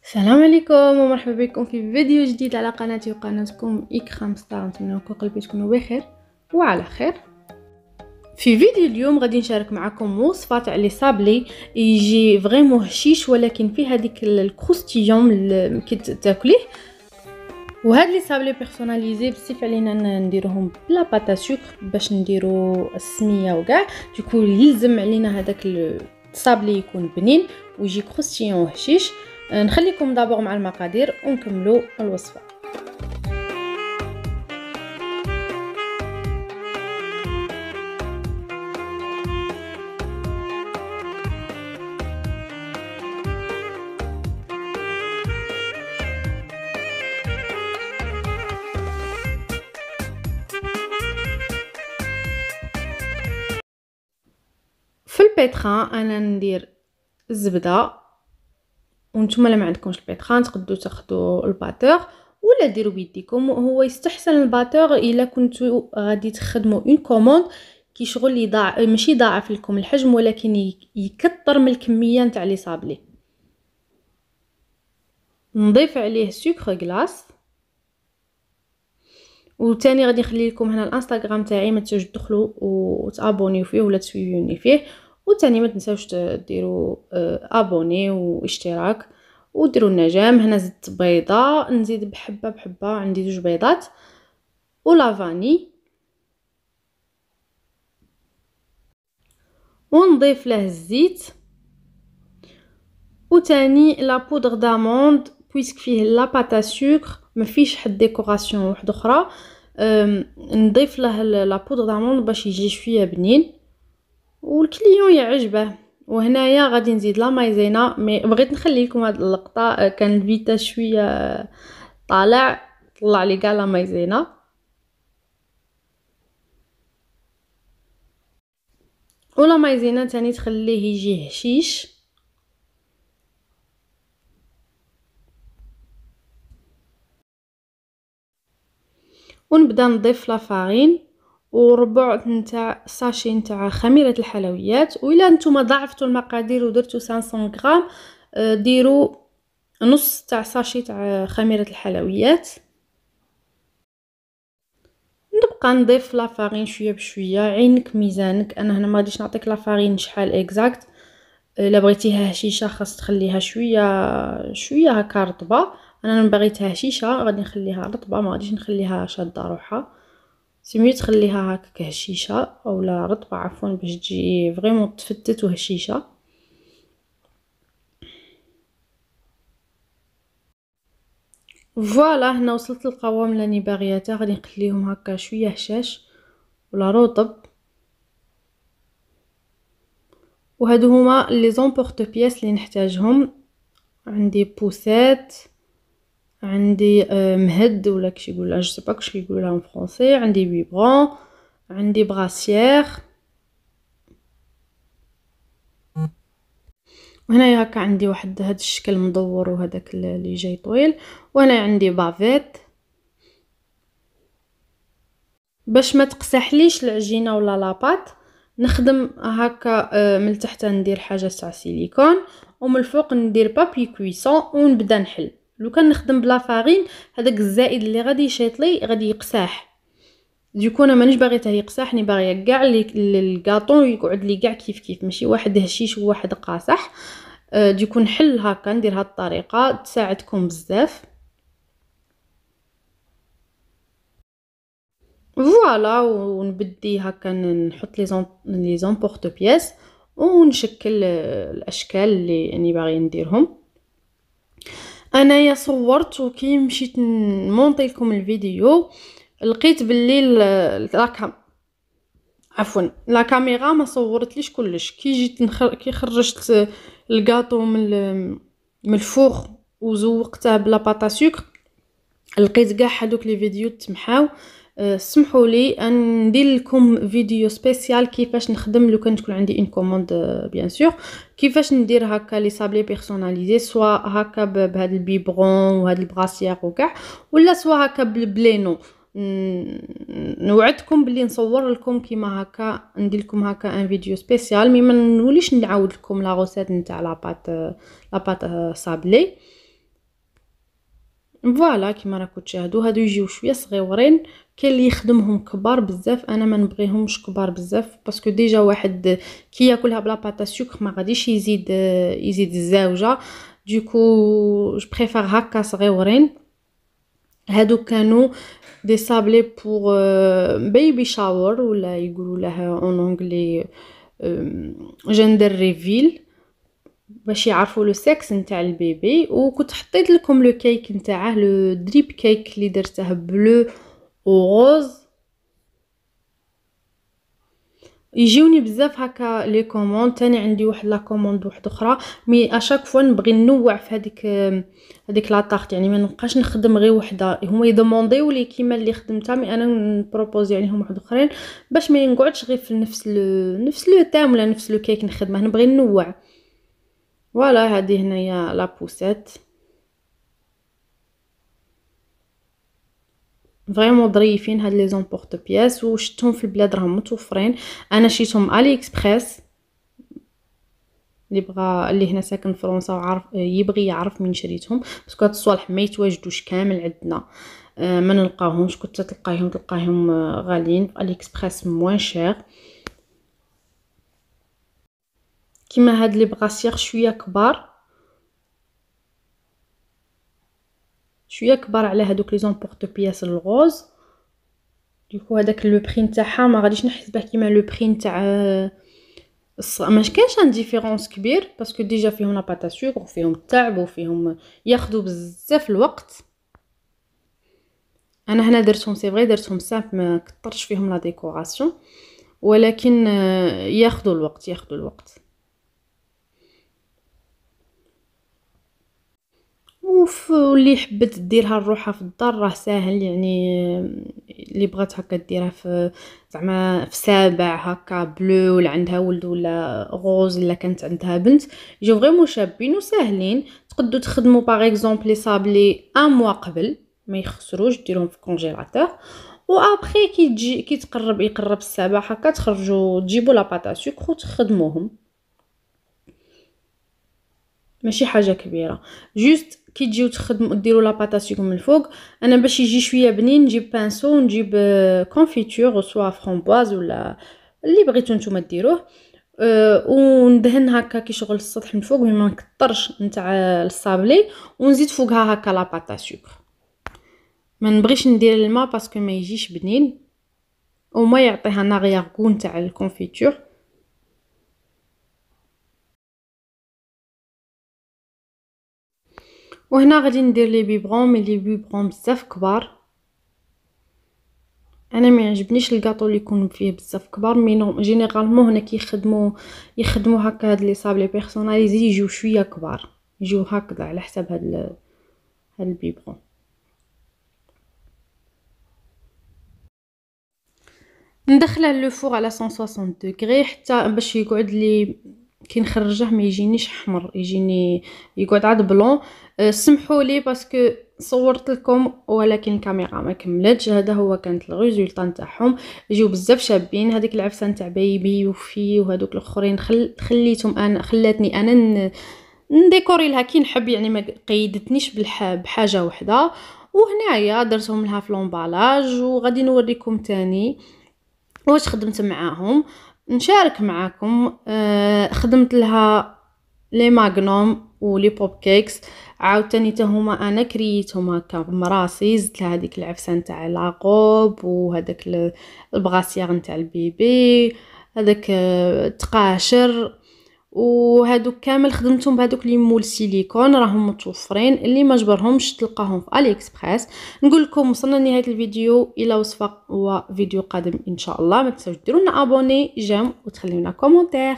السلام عليكم ومرحبا بكم في فيديو جديد على قناتي وقناتكم إكرام ستار. نتمنى لكم قلبي تكونوا بخير وعلى خير. في فيديو اليوم غادي نشارك معكم وصفه تاع لي صابلي يجي فريمون هشيش ولكن فيه هذيك الكروستيون كي تاكليه. وهاد لي صابلي بيرسوناليزي بزاف علينا نديروهم بلا باتا سكر باش نديرو السميه وكاع دوكو يلزم علينا هذاك الصابلي يكون بنين ويجي كروستيون وهشيش. نخليكم دابور مع المقادير ونكملوا الوصفه. في البيتران انا ندير الزبده، وانتم ما عندكمش البيتران تقدروا تاخذوا الباتور ولا ديروا بيديكم. هو يستحسن الباتور الا كنتوا غادي تخدموا اون كوموند كي شغل يضاع ماشي يضاعف لكم الحجم ولكن يكثر من الكميه نتاع لي صابلي. نضيف عليه سكر غلاس، وثاني غادي نخلي لكم هنا الانستغرام تاعي ما تنساوش تدخلوا وتابونيو فيه ولا تسويوني فيه، وثاني ما تنساوش ديروا ابوني واشتراك وديروا النجام. هنا زدت بيضه، نزيد بحبه بحبه، عندي 2 بيضات ولافاني، ونضيف له الزيت وثاني لا بودر داموند بويسك فيه لا باتا سكر ما فيش حد ديكوراسيون واحده اخرى. نضيف له لا بودر داموند باش يجي شويه بنين والكليون يعجبه. وهنايا غادي نزيد لا مايزينا، مي بغيت نخلي لكم هاد اللقطه كان الفيتا شويه طلع لي كاع لا مايزينا. ولا مايزينا تاني تخليه يجي هشيش. ونبدا نضيف لا فارين وربع نتاع ساشي نتاع خميره الحلويات. والا نتوما ضاعفتوا المقادير ودرتوا 500 غرام ديروا نص تاع ساشي تاع خميره الحلويات. نبقى نضيف لا فارين شويه بشويه، عينك ميزانك. انا هنا ما غاديش نعطيك لا فارين شحال اكزاكت، الا بغيتيها هشيشه خاص تخليها شويه هكا رطبه. انا بغيتها هشيشه غادي نخليها رطبه، ما غاديش نخليها شاده روحها. سميو تخليها هكاك هشيشه اولا رطبه عفوا باش تجي فريمون تفتت وهشيشه. فوالا هنا وصلت للقوام اللي راني باغياته. غادي نخليهم هكا شويه هشاش ولا رطب. وهادو هما لي زومبورط بياس اللي نحتاجهم. عندي بوسات، عندي مهد ولا كيش يقولها جو سي با كيش يقولها ان فرونسي، عندي بيبرون، عندي براسيير. وهنايا هكا عندي واحد هذا الشكل مدور وهذاك اللي جاي طويل. وهنا عندي بافيت باش ما تقسحليش العجينه ولا لاباط. نخدم هكا من التحت ندير حاجه تاع سيليكون ومن الفوق ندير بابي كويسون ونبدا نحل. لو كان نخدم بلا فارين هذاك الزائد اللي غادي يشيط لي غادي يقساح. دوكو انا مانيش باغيته يقساح، ني باغيه كاع الكاطون يقعد لي كاع كيف ماشي واحد هشيش وواحد قاصح. دوكو نحل هكا ندير هاد الطريقه تساعدكم بزاف. فوالا ونبدي هكا نحط لي زومبورط بياس ونشكل الاشكال اللي اني باغي نديرهم. انايا صورت وكي مشيت نمونطي لكم الفيديو لقيت باللي لا كاميرا ما صورتليش كلش. كي جيت كي خرجت الكاطو من الفوغ وزوقته بلا باطا سكر لقيت كاع هذوك لي فيديو تمحاو. سمحوا لي ان ندير لكم فيديو سبيسيال كيفاش نخدم لو كان تكون عندي ان كوموند بيان سور، كيفاش ندير هكا لي صابلي بيرسوناليزي سوا هكا بهذا البيبرون وهذا البراسيير وكاع، ولا سوا هكا بالبلينو. نوعدكم باللي نصور لكم كيما هكا ندير لكم هكا ان فيديو سبيسيال. ما نوليش نعاود لكم لا غوسيت نتاع لاباط صابلي. فوالا كيما راكم تشاهدوا هادو يجيو شويه صغيورين. كاين اللي يخدمهم كبار بزاف، انا ما نبغيهمش كبار بزاف باسكو ديجا واحد كي ياكلها بلا باتا سكر ما غاديش يزيد الزاوجه. دوكو جو بريفير هكا صغيورين. هادو كانوا دي سابلي بور بيبي شاور ولا يقولوا لها اون انجلي جندر ريفيل، باش يعرفوا لو سكس نتاع البيبي. وكنت حطيت لكم لو كيك نتاعه، لو دريب كيك اللي درته بلو وغوز. يجيوني بزاف هكا لي كوموند. تاني عندي واحد لا كوموند واحده اخرى، مي اشاك فوا نبغي ننوع في هذيك لا طارت، يعني ما نبقاش نخدم غير وحده. هما يدومونديو لي كيما اللي خدمتها، مي انا نبروبوزي عليهم واحد اخرين باش ما نقعدش غير في نفس لو تام ولا نفس لو كيك نخدمه، نبغي ننوع. فوالا هذه هنايا لا بوسيت فريمون ظريفين هاد لي زومبورط بياس، وشتهم في البلاد راهم متوفرين. انا شيتهم علي اكسبريس. اللي هنا ساكن في فرنسا وعارف يبغي يعرف من شريتهم، باسكو هاد الصوالح ما يتواجدوش كامل عندنا، ما نلقاهمش. كنت تلقاهم غاليين في علي اكسبريس موان شير. كيما هاد لي بغاسيغ شويه كبار على هادوك لي زومبورط بياس الغوز. دوكو هذاك لو بري نتاعها ما غاديش نحسبه كيما لو بري نتاع ما كاينش ان ديفيرونس كبير، باسكو ديجا فيهم لا باتا سكر وفيهم التعب وفيهم ياخذوا بزاف الوقت. انا هنا درتهم سي فري درتهم سامبل، ما كثرش فيهم لا ديكوراسيون، ولكن ياخذوا الوقت. واللي حبت ديرها لروحها في الدار راه ساهل، يعني اللي بغات هكا ديرها في زعما في سابع هكا بلو، ولا عندها ولد ولا غوز، الا كانت عندها بنت، يجيو فريمون شابين وساهلين. تقدروا تخدموا باغ اكزومبل لي صابلي ان موا قبل ما يخسروش، ديروهم في كونجيلاتور، و ابري كي يقرب السابع هكا تخرجوا تجيبوا لا باتا سكر وتخدموهم. ماشي حاجه كبيره، جوست كي تجيو تخدموا ديروا لا باتا سكر من الفوق. انا باش يجي شويه بنين نجيب بانسو ونجيب كونفيتور سوا فرامبواز ولا اللي بغيتو نتوما ديروه، وندهن هكا كي شغل السطح من فوق، ما نكثرش نتاع الصابلي، ونزيد فوقها هكا لا باتا سكر. ما نبغيش ندير الماء باسكو ما يجيش بنين، وما يعطيها ناغيار كو نتاع الكونفيتور. وهنا غادي ندير لي بيبرون، مي لي بيبرون بزاف كبار. انا ما يعجبنيش الكاطو اللي يكون فيه بزاف كبار، مي جينيرالمون هنا يخدموا هكا هاد لي صابلي بيرسوناليزي يجيو شويه كبار، يجيو هكذا على حساب هاد البيبرون. ندخله لو فور على 160 دوغري حتى باش يقعد لي كي نخرجه ما يجينيش حمر، يقعد عاد بلون. سمحوا لي باسكو صورت لكم ولكن الكاميرا ما كملتش. هذا هو كانت الريزولطه نتاعهم، يجيو بزاف شابين. هذيك العفسه نتاع بيبي وفي وهذوك الاخرين خلاتني انا نديكوري لها كي نحب، يعني ما قيدتنيش بحاجه وحده. وهنايا درتهم لها في لومبالاج، وغادي نوريكم تاني واش خدمت معاهم، نشارك معاكم. خدمت لها لي ماغنوم ولي بوب كيكس عاوتاني حتى هما انا كريتهم هكا مراسي. زدت لها هذيك العفسه نتاع لاقوب، وهذاك البغاسيغ نتاع البيبي، هذاك تقاشر، وهادوك كامل خدمتهم بهذوك لي مول سيليكون راهم متوفرين. اللي ما جبرهمش تلقاهم في علي اكسبريس. نقول لكم وصلنا لنهايه الفيديو، الى وصفه وفيديو قادم ان شاء الله. ما تنساوش ديروا لنا ابوني جيم وتخليو لنا كومونتير.